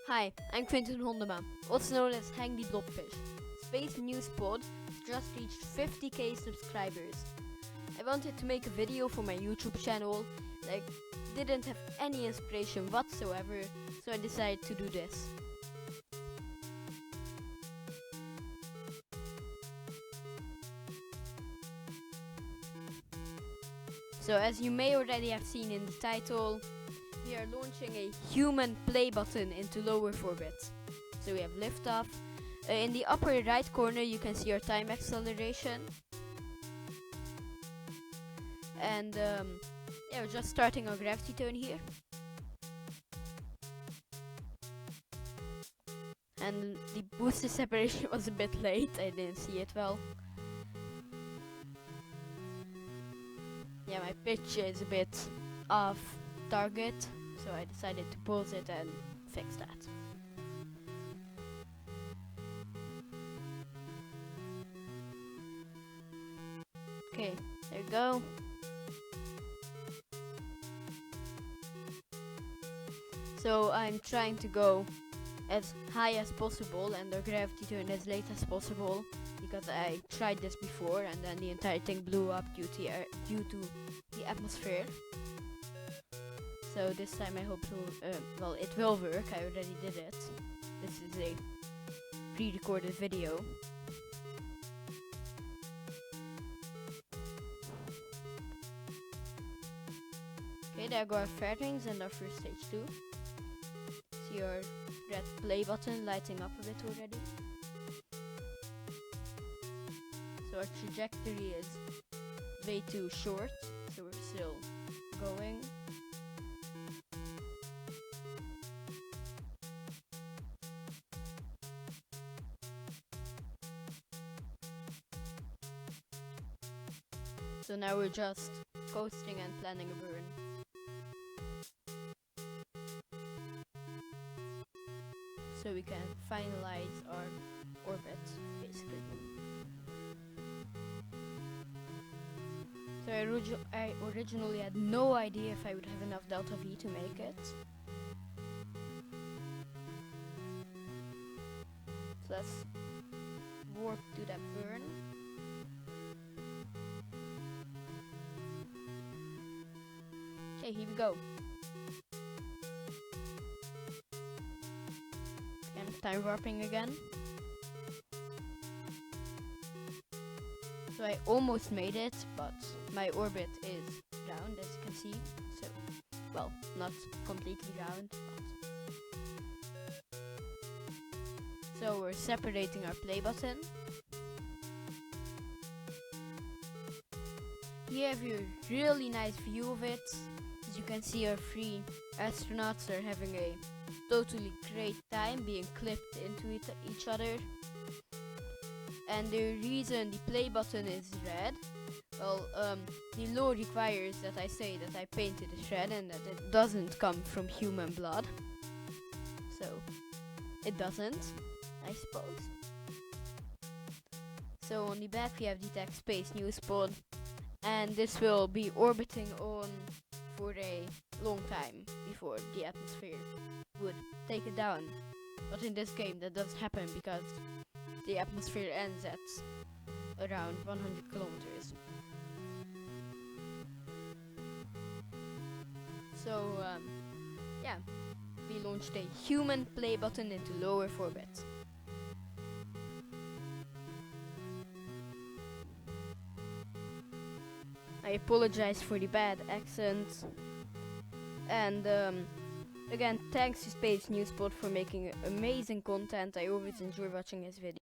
Hi, I'm Quentin Hondema, also known as Hang the Blobfish. Space News Pod just reached 50k subscribers. I wanted to make a video for my YouTube channel, didn't have any inspiration whatsoever, so I decided to do this. So as you may already have seen in the title, we are launching a human play button into lower orbit. So we have liftoff. In the upper right corner you can see our time acceleration. And we're just starting our gravity turn here. And the booster separation was a bit late, I didn't see it well. Yeah, my pitch is a bit off target, so I decided to pause it and fix that. Okay, there you go. So I'm trying to go as high as possible and our gravity turn as late as possible, because I tried this before and then the entire thing blew up due to the atmosphere. So this time I hope to, it will work. I already did it. This is a pre-recorded video. Okay, there go our fairings and our first stage 2. See our red play button lighting up a bit already. So our trajectory is way too short, so we're still going. So now we're just coasting and planning a burn. So we can finalize our orbit, basically. So I originally had no idea if I would have enough delta V to make it. So let's warp to that burn. Okay, here we go. And time warping again. So I almost made it, but my orbit is round, as you can see. So, well, not completely round, but. So we're separating our play button. Here have a really nice view of it. As you can see, our 3 astronauts are having a totally great time being clipped into each other. And the reason the play button is red, well, the law requires that I say that I painted it red and that it doesn't come from human blood. So, it doesn't, I suppose. So on the back we have the text Space News Pod, and this will be orbiting on for a long time before the atmosphere would take it down. But in this game that doesn't happen because the atmosphere ends at around 100 kilometers. So we launched a human play button into lower orbit. I apologize for the bad accent. And again, thanks to Space News Pod for making amazing content. I always enjoy watching his videos.